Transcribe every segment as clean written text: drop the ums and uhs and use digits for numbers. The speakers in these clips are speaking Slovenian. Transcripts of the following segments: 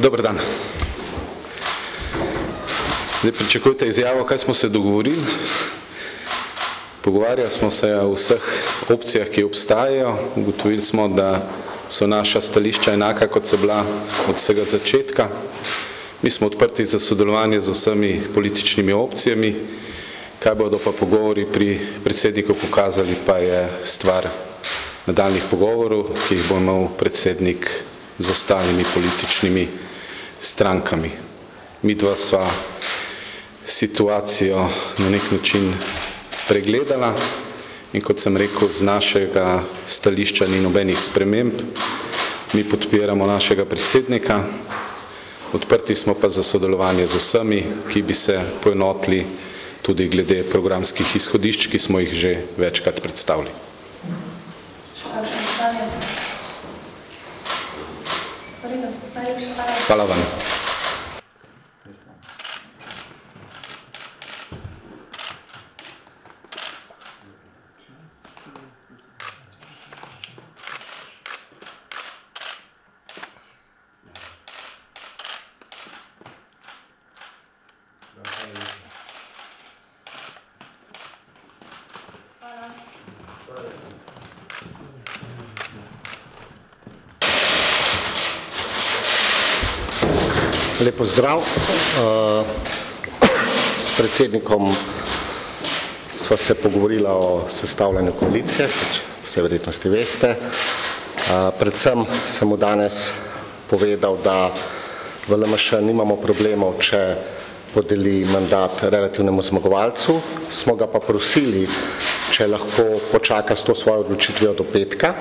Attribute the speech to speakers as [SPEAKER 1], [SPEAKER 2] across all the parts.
[SPEAKER 1] Dober dan. Zdaj pričakujte izjavo, kaj smo se dogovorili. Pogovarjali smo se o vseh opcijah, ki obstajajo. Ugotovili smo, da so naša stališča enaka, kot so bila od vsega začetka. Mi smo odprti za sodelovanje z vsemi političnimi opcijami. Kaj bodo pa pogovori pri predsedniku pokazali, pa je stvar nadaljnih pogovorov, ki jih bo imel predsednik z ostalimi političnimi strankami. Mi dva sva situacijo na nek način pregledala in kot sem rekel, z našega stališča ni nobenih sprememb. Mi podpiramo našega predsednika, odprti smo pa za sodelovanje z vsemi, ki bi se poenotili tudi glede programskih izhodišč, ki smo jih že večkrat predstavili. Hvala vam.
[SPEAKER 2] Lep pozdrav. S predsednikom sva se pogovorila o sestavljanju koalicije, kot vse verjetnosti veste. Predvsem sem mu danes povedal, da v LMŠ nimamo problemov, če podeli mandat relativnemu zmagovalcu. Smo ga pa prosili, če lahko počaka s to svojo odločitvijo do petka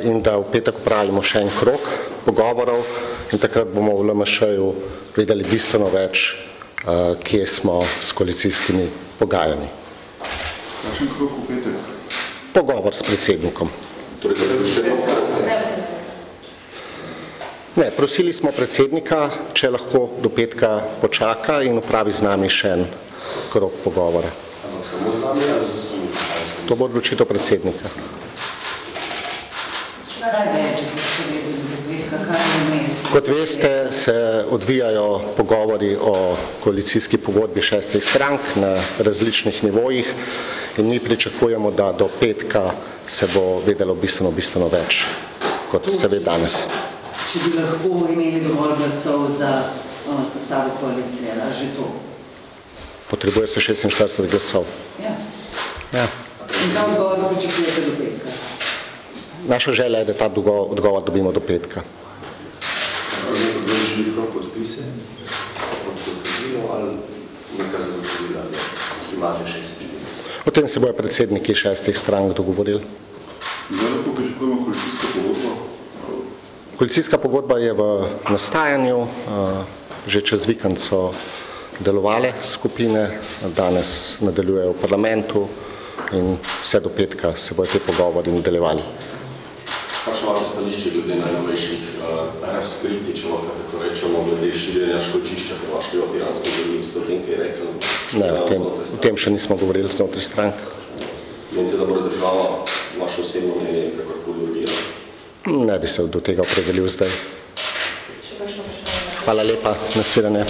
[SPEAKER 2] in da v petek opravimo še en krog pogovorov in takrat bomo v LMŠ-ju vedeli bistveno več, kje smo s koalicijskimi pogajanji.
[SPEAKER 3] Kakšen krog v petek?
[SPEAKER 2] Pogovor s predsednikom. Ne, prosili smo predsednika, če lahko do petka počaka in opravi z nami še en krog pogovora.
[SPEAKER 3] Ampak samo z nami ali z vsemi?
[SPEAKER 2] To bo odločitev predsednika. Kot veste, se odvijajo pogovori o koalicijski pogodbi 6 strank na različnih nivojih in mi pričakujemo, da do petka se bo vedelo bistveno več, kot se ve danes.
[SPEAKER 4] Če bi lahko imeli dovolj glasov za sestavo koalicije, ali že to?
[SPEAKER 2] Potrebuje se 46 glasov.
[SPEAKER 4] Ja.
[SPEAKER 2] Ja.
[SPEAKER 4] In ta odgovor pričakujete do petka?
[SPEAKER 2] Naša želja je, da ta odgovor dobimo do petka.
[SPEAKER 3] Želi prav podpise, podpozilo ali nekaj zagotovila, ki imate 46?
[SPEAKER 2] O tem se bojo predsedniki 6 strank dogovorili.
[SPEAKER 3] Zdaj lahko pričakujemo koalicijsko pogodbo?
[SPEAKER 2] Koalicijska pogodba je v nastajanju, že čez vikend so delovale skupine, danes nadaljujejo v parlamentu in vse do petka se bojo te pogovori nadaljevali.
[SPEAKER 3] Kakšno vaše stališče glede najnovejših razkritij, če lahko tako rečemo, glede širjenja školjčišča Hrvaškega piranskega zaliva, ste o tem kaj rekli?
[SPEAKER 2] Ne, o tem še nismo govorili znotraj strank.
[SPEAKER 3] Menite, da bo država vaše osebno mnenje kakorkoli odvijala?
[SPEAKER 2] Ne bi se do tega opredelil zdaj. Hvala lepa, nasvidenje.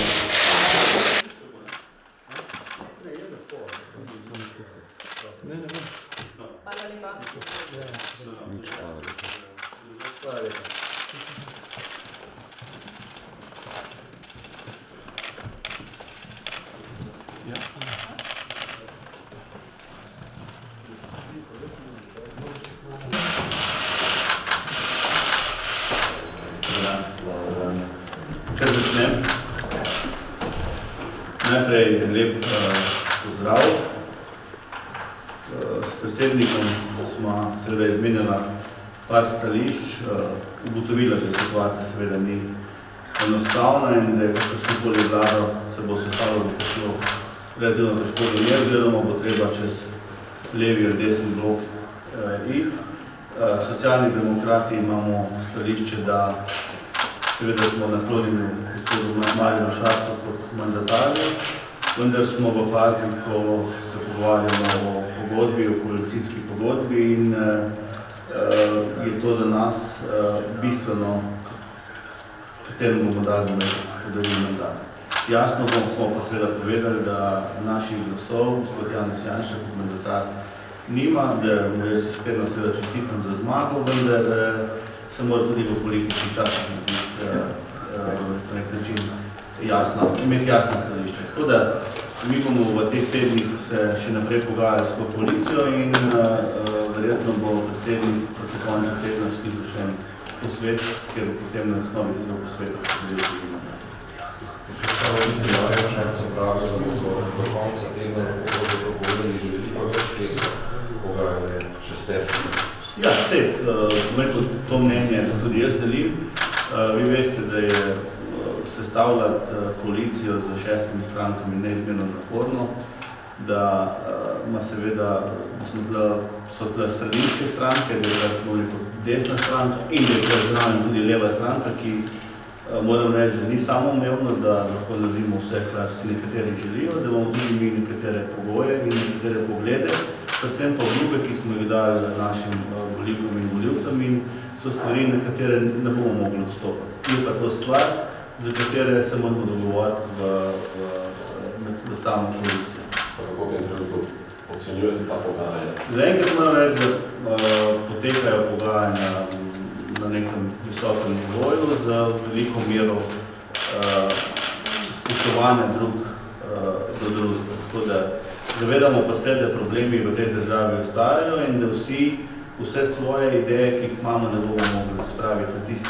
[SPEAKER 5] Če začnem, najprej lep pozdrav. S predsednikom smo seveda izmenjala par stališč, ugotovila, da situacija seveda ni enostavna in da kakršnokoli vlado se bo sestavljalo relativno težko do nje, oziroma bo treba čez levi ali desni blok iti. Socialni demokrati imamo stališče, da seveda smo naklonjeni gospodu Marjanu Šarcu kot mandatarju, vendar smo v fazi, ko se pogovarjamo o pogodbi, o koalicijski pogodbi in je to za nas bistveno, katerim bomo dali podarili mandat. Jasno smo pa seveda povedali, da naših glasov, gospod Janez Janša, kot mandatar, nima, da mu jaz iskreno seveda čestitam za zmago, vendar se mora tudi v političnih časih na nek način imeti jasna stališča. Tako da mi bomo v teh tednih se še naprej pogajali s to koalicijo in verjetno bo predsednik proti koncu tedna sklical še en posvet, ker bo potem na osnovi tega posveta podelil tudi mandat.
[SPEAKER 6] Mislim, da je se pravi, da bo do konca tedna dogovorili že veliko več, kje so pogajanje šesterke.
[SPEAKER 5] Ja, to mnenje tudi jaz delim. Vi veste, da je sestavljati koalicijo z 6 strankami neizmerno naporno, da ima seveda, da so tle sredinske stranke, da je desna stranka in da je zraven tudi leva stranka, ki moram reči, da ni samoumevno, da lahko naredimo vse, kar si nekateri želijo, da bomo tudi mi nekatere pogoje in nekatere poglede, predvsem pa obljube, ki smo jih dali našim volivkam in volivcem in so stvari, na katere ne bomo mogli odstopati. Je pa to stvar, za katere se moramo dogovoriti med samo koalicijo.
[SPEAKER 3] Kako bi trenutno ocenjujete ta pogajanja?
[SPEAKER 5] Zaenkrat moram reči, da potekajo pogajanja na nekem visokem nivoju z veliko mero spoštovanja drug do drugega. Tako da zavedamo pa se, da problemi v tej državi ostajajo in da vse svoje ideje, ki jih imamo, ne bomo mogli spraviti na tisti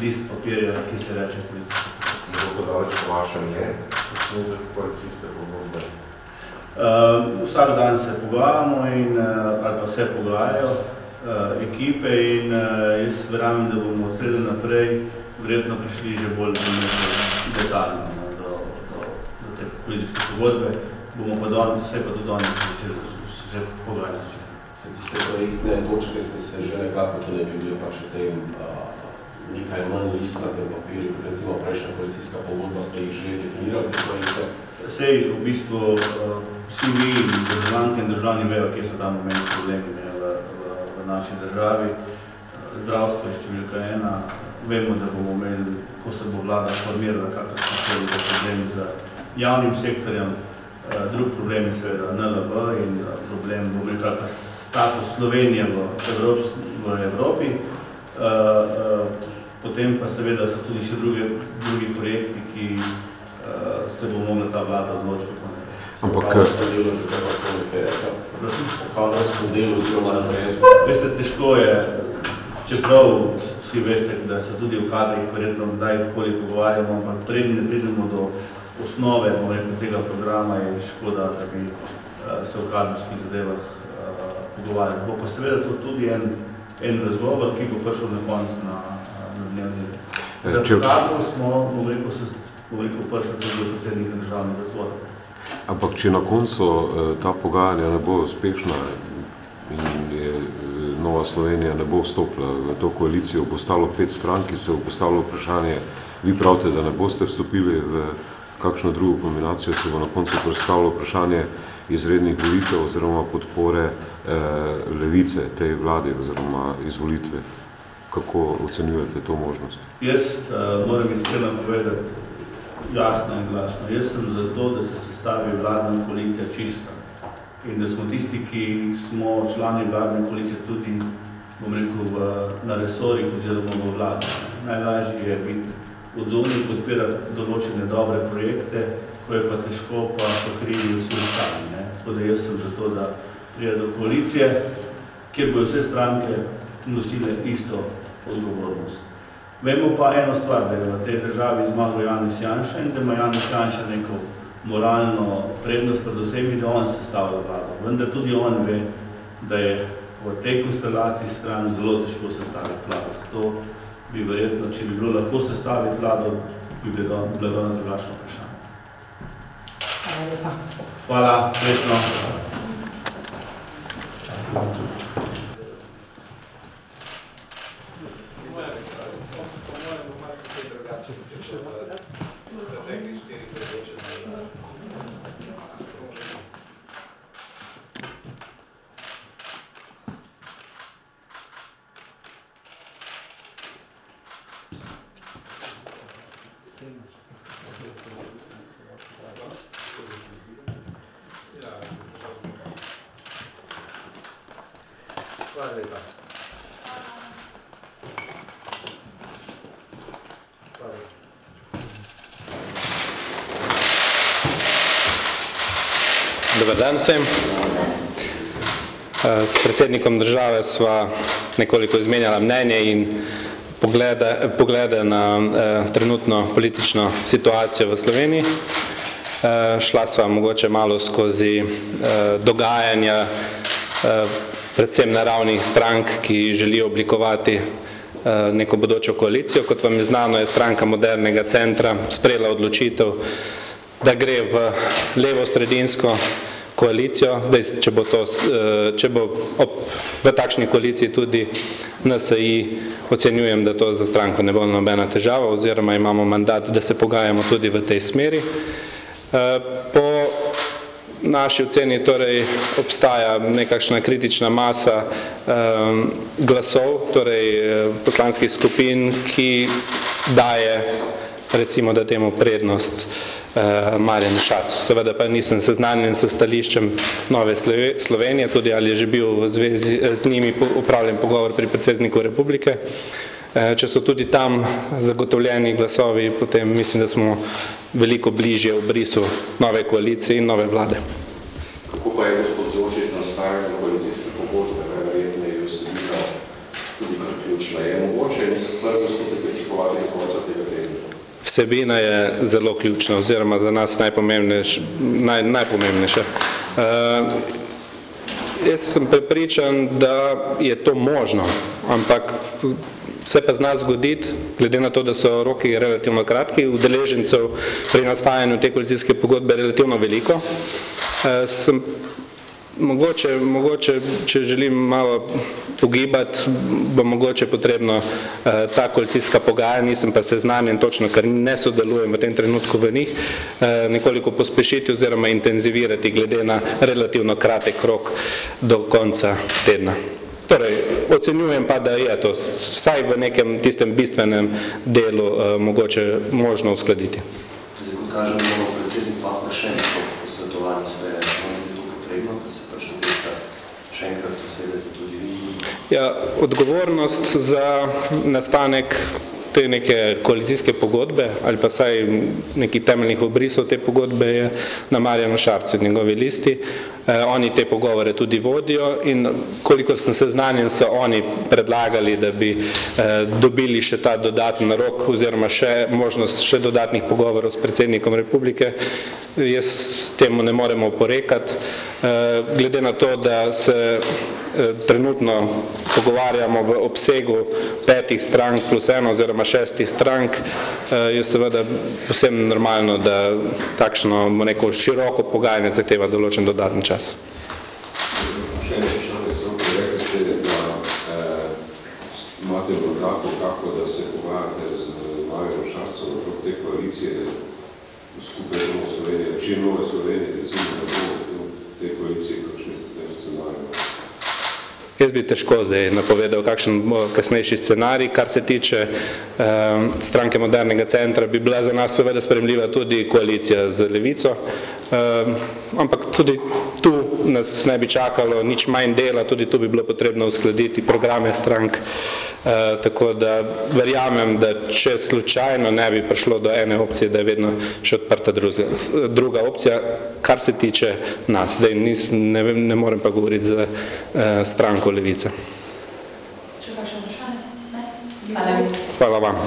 [SPEAKER 5] list papirja, ki se reče koalicijska pogodba.
[SPEAKER 6] Zelo daleč po vašem je osnutek koalicijske pogodbe?
[SPEAKER 5] Vsak dan se pogajamo ali pa se pogajajo ekipe in jaz verjamem, da bomo od srede naprej verjetno prišli že bolj detaljno do te koalicijske pogodbe. Bomo pa vse pa tudi danes začeli pogajati.
[SPEAKER 3] Se tiste projektne točke ste se že nekako, ki ne bi bili pač v tem nekaj manj list na tem papirju, kot recimo prejšnja koalicijska pogodba, ste jih že definirali te projekte?
[SPEAKER 5] Sej v bistvu vsi mi, državljanke in državljani vejo, kje so tam momenti problemi v naši državi. Zdravstvo je številka 1. Vemo, da bomo imeli, ko se bo vlada formirala, kakršen problem z javnim sektorjem. Drug problem je seveda NLB in problem, bomo rekli, status Slovenije v Evropi. Potem pa seveda so tudi še drugi projekti, ki se bo mogla ta vlada odločiti.
[SPEAKER 3] Ampak v kadrovskem delu že kako nekaj rekla? V kadrovskem delu oziroma razrezu?
[SPEAKER 5] Veste, težko je, čeprav vsi veste, da se tudi v kadrih verjetno kdaj-koli pogovarjamo, ampak preden ne pridemo do osnove tega programa je škoda, da bi se v kadrovskih zadevah pogovarjali. Bo pa seveda to tudi en razgovor, ki bo prišel na konc na dnevni red. Za kadrov smo, prišli tudi do predsednika državnega zbora.
[SPEAKER 6] Ampak če na koncu ta pogajanja ne bo uspešna in je Nova Slovenija ne bo vstopila v to koalicijo, bo ostalo 5 strank, ki se bo postavilo vprašanje, vi pravite, da ne boste vstopili v kakšno drugo kombinacijo, se bo na koncu postavilo vprašanje izrednih volitev oziroma podpore levice tej vladi oziroma izvolitve. Kako ocenjujete to možnost?
[SPEAKER 5] Jaz moram iskreno povedati jasno in glasno. Jaz sem za to, da se sestavi vladna koalicija čista in da smo tisti, ki smo člani vladne koalicije tudi, bom rekel, na resorih oziroma v vladi. Najlažje je biti odzorni, podpirati določene dobre projekte, ko je pa težko, pa so krivi vsi ostali. Tako da jaz sem za to, da pride do koalicije, kjer bojo vse stranke nosile isto odgovornost. Vemo pa eno stvar, da je v tej državi zmagal Janez Janša in da ima Janez Janša neko moralno prednost, predvsem da on sestavlja vlado. Vendar tudi on ve, da je v tej konstelaciji stran zelo težko sestaviti vlado. Zato bi verjetno, če bi bilo lahko sestaviti vlado, bi bilo danes drugačno vprašanje.
[SPEAKER 7] Hvala lepa.
[SPEAKER 5] Hvala, srečno.
[SPEAKER 2] Hvala lepa.
[SPEAKER 8] Dobar dan vsem. S predsednikom države sva nekoliko izmenjala mnenje in poglede na trenutno politično situacijo v Sloveniji. Šla sva mogoče malo skozi dogajanja, predvsem naravnih strank, ki želijo oblikovati neko bodočo koalicijo. Kot vam je znano, je stranka Modernega centra sprejela odločitev, da gre v levo-sredinsko koalicijo. Zdaj, če bo v takšni koaliciji tudi NSi, ocenjujem, da to za stranko ne bo nobena težava, oziroma imamo mandat, da se pogajamo tudi v tej smeri. Po naši oceni torej obstaja nekakšna kritična masa glasov, torej poslanskih skupin, ki daje, recimo, da temu prednost Marjanu Šarcu. Seveda pa nisem seznanjen s stališčem Nove Slovenije, tudi ali je že bil v zvezi z njimi upravljen pogovor pri predsedniku republike. Če so tudi tam zagotovljeni glasovi, potem mislim, da smo veliko bližje obrisu nove koalicije in nove vlade.
[SPEAKER 9] Kako pa je gospod Zorčič nastavljeno koalicijske pogodbe, verjetno je vsebina tudi kar ključna. Je mogoče prvi gospod kritikovati do konca tega tedna?
[SPEAKER 8] Vsebina je zelo ključna, oziroma za nas najpomembnejša. Jaz sem prepričan, da je to možno, ampak se pa zna zgoditi, glede na to, da so roki relativno kratki, udeležencev pri nastajanju te koalicijske pogodbe relativno veliko. Mogoče, če želim malo ugibati, bo mogoče potrebno ta koalicijska pogajanja, nisem pa seznanjen točno, ker ne sodelujem v tem trenutku v njih, nekoliko pospešiti oziroma intenzivirati glede na relativno kratek rok do konca tedna. Torej, ocenjujem pa, da je to vsaj v nekem tistem bistvenem delu mogoče možno uskladiti.
[SPEAKER 10] Zdaj, kot kažem, imamo predsednik pa še nekaj posvetovanja svoje, vam zdi to potrebno, da se pač nekaj še enkrat posedete tudi vi?
[SPEAKER 8] Ja, odgovornost za nastanek te neke koalicijske pogodbe ali pa vsaj nekih temeljnih obrisov te pogodbe je na Marjanu Šarcu in njegovi listi. Oni te pogovore tudi vodijo in koliko sem seznanjen, so oni predlagali, da bi dobili še ta dodaten rok oziroma še možnost še dodatnih pogovorov s predsednikom republike. Jaz temu ne moremo oporekati. Glede na to, da se trenutno pogovarjamo v obsegu 5 strank plus 1 oziroma 6 strank, je seveda povsem normalno, da takšno neko široko pogajanje zahteva določen dodaten čas.
[SPEAKER 6] Še eno vprašanje, samo rekli ste, da imate mandat kako, da se pogajate z Marjanom Šarcem okrog te koalicije skupaj z Novo Slovenijo. Če Nove Slovenije, recimo, da bo te koalicije kakšni scenarij?
[SPEAKER 8] Jaz bi težko zdaj napovedal, kakšen bo kasnejši scenarij. Kar se tiče stranke Modernega centra, bi bila za nas seveda sprejemljiva tudi koalicija z Levico, ampak tudi tu nas ne bi čakalo nič manj dela, tudi tu bi bilo potrebno uskladiti programe strank, tako da verjamem, da če slučajno ne bi prišlo do ene opcije, da je vedno še odprta druga opcija, kar se tiče nas. Zdaj ne morem pa govoriti za stranko Levice.
[SPEAKER 7] Če pa še vprašanje? Ne?
[SPEAKER 8] Hvala vam.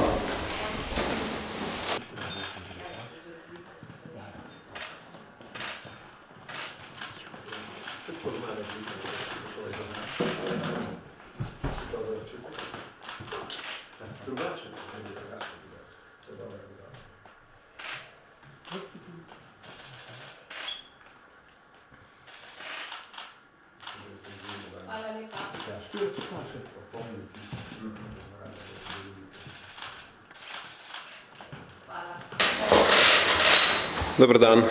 [SPEAKER 11] Dobar dan.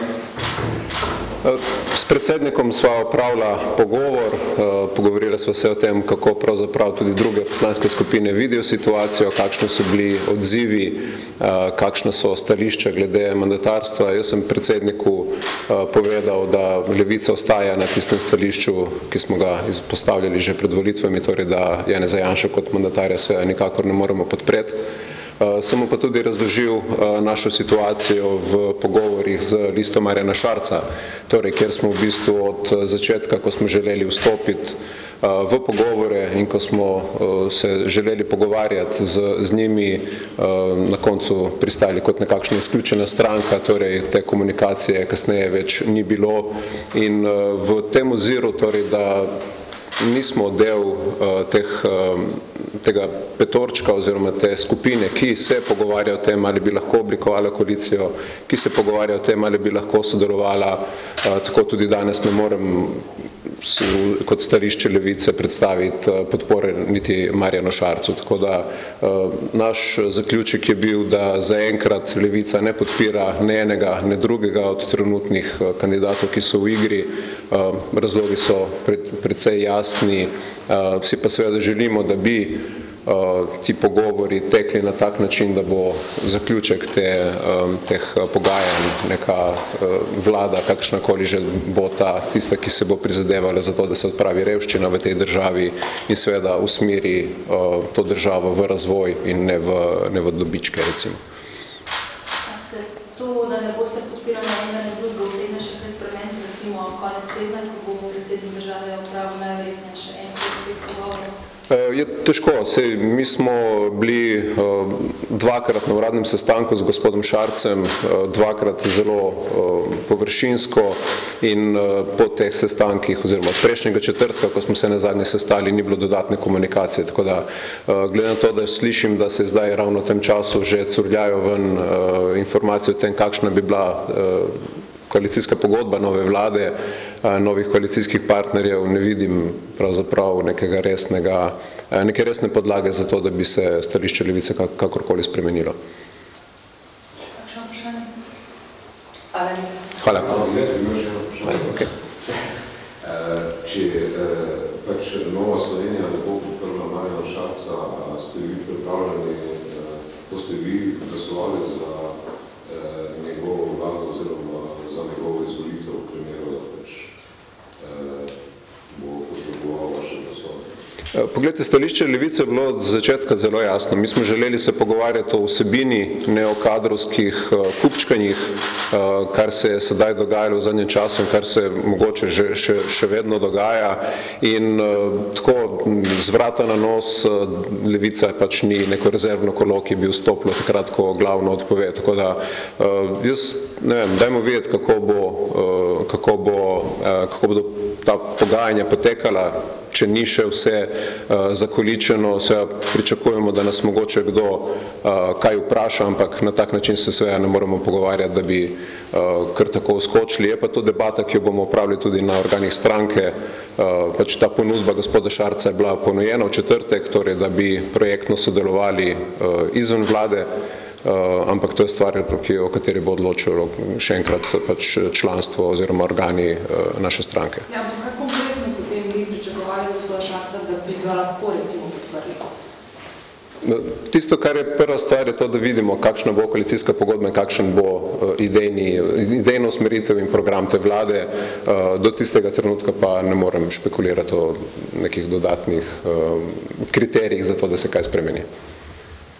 [SPEAKER 11] S predsednikom sva opravila pogovor, pogovorili sva se o tem, kako pravzaprav tudi druge poslanske skupine vidijo situacijo, kakšni so bili odzivi, kakšna so stališča glede mandatarstva. Jaz sem predsedniku povedal, da Levica ostaja na tistem stališču, ki smo ga izpostavljali že pred volitvami, torej da Janeza Janše kot mandatarja seveda nikakor ne moremo podpreti. Sem mu pa tudi razložil našo situacijo v pogovorih z Listo Marjana Šarca, torej kjer smo v bistvu od začetka, ko smo želeli vstopiti v pogovore in ko smo se želeli pogovarjati z njimi, na koncu pristali kot nekakšna izključena stranka, torej te komunikacije kasneje več ni bilo in v tem oziru, torej da nismo del tega petorčka oziroma te skupine, ki se pogovarja o tem, ali bi lahko oblikovala koalicijo, ki se pogovarja o tem, ali bi lahko sodelovala, tako tudi danes ne morem kot stališče Levice predstaviti podpore niti Marjanu Šarcu. Tako da naš zaključek je bil, da zaenkrat Levica ne podpira ne enega, ne drugega od trenutnih kandidatov, ki so v igri. Razlogi so precej jasni, vsi pa seveda želimo, da bi ti pogovori tekli na tak način, da bo zaključek teh pogajanj neka vlada, kakršnakoli že bo tista, ki se bo prizadevala za to, da se odpravi revščina v tej državi in seveda usmeri to državo v razvoj in ne v dobičke, recimo.
[SPEAKER 7] A se to, da ne boste podpirali enega ne drugega, utegne še kaj spremeniti, recimo konec tedna, ko bo predsednik države opravil najverjetneje še enkrat teh pogovorov?
[SPEAKER 11] Je težko, sej mi smo bili dvakrat na uradnem sestanku z gospodom Šarcem, dvakrat zelo površinsko in po teh sestankih oziroma od prejšnjega četrtka, ko smo se nazadnje sestali, ni bilo dodatne komunikacije, tako da glede na to, da slišim, da se zdaj ravno v tem času že curljajo ven informacije o tem, kakšna bi bila koalicijska pogodba nove vlade, novih koalicijskih partnerjev, ne vidim pravzaprav neke resne podlage za to, da bi se stališče Levice kakorkoli spremenilo.
[SPEAKER 7] Kakšno vprašanje?
[SPEAKER 11] Hvala.
[SPEAKER 6] Jaz bi imel še eno vprašanje. Če pač Nova Slovenija ne bo podprla Marjana Šarca, ste vi pripravljeni, boste vi glasovali za njegovo vlado oziroma za njegovo izvolitev v primeru, da pač bo potreboval vaše glasovanje?
[SPEAKER 11] Poglejte, stališče Levice je bilo od začetka zelo jasno. Mi smo želeli se pogovarjati o vsebini, ne o kadrovskih kupčkanjih, kar se je sedaj dogajalo v zadnjem času in kar se mogoče še vedno dogaja. In tako z vrata na nos Levica pač ni neko rezervno kolo, ki bi vstopilo takrat, ko glavno odpove. Tako da jaz ne vem, dajmo videti, kako bodo ta pogajanja potekala. Če ni še vse zakoličeno, seveda pričakujemo, da nas mogoče kdo kaj vpraša, ampak na tak način se seveda ne moramo pogovarjati, da bi kar tako uskočili. Je pa to debata, ki jo bomo opravili tudi na organih stranke. Pač ta ponudba gospoda Šarca je bila ponujena v četrtek, torej da bi projektno sodelovali izven vlade, ampak to je stvar, o kateri bo odločilo še enkrat pač članstvo oziroma organi naše stranke.
[SPEAKER 7] Ja, ampak kaj konkretno potem bi pričakovali gospoda Šarca, da bi ga lahko recimo podprli?
[SPEAKER 11] Tisto, kar je prva stvar, je to, da vidimo, kakšna bo koalicijska pogodba in kakšen bo idejno usmeritev in program te vlade. Do tistega trenutka pa ne morem špekulirati o nekih dodatnih kriterijih za to, da se kaj spremeni.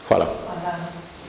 [SPEAKER 11] Hvala.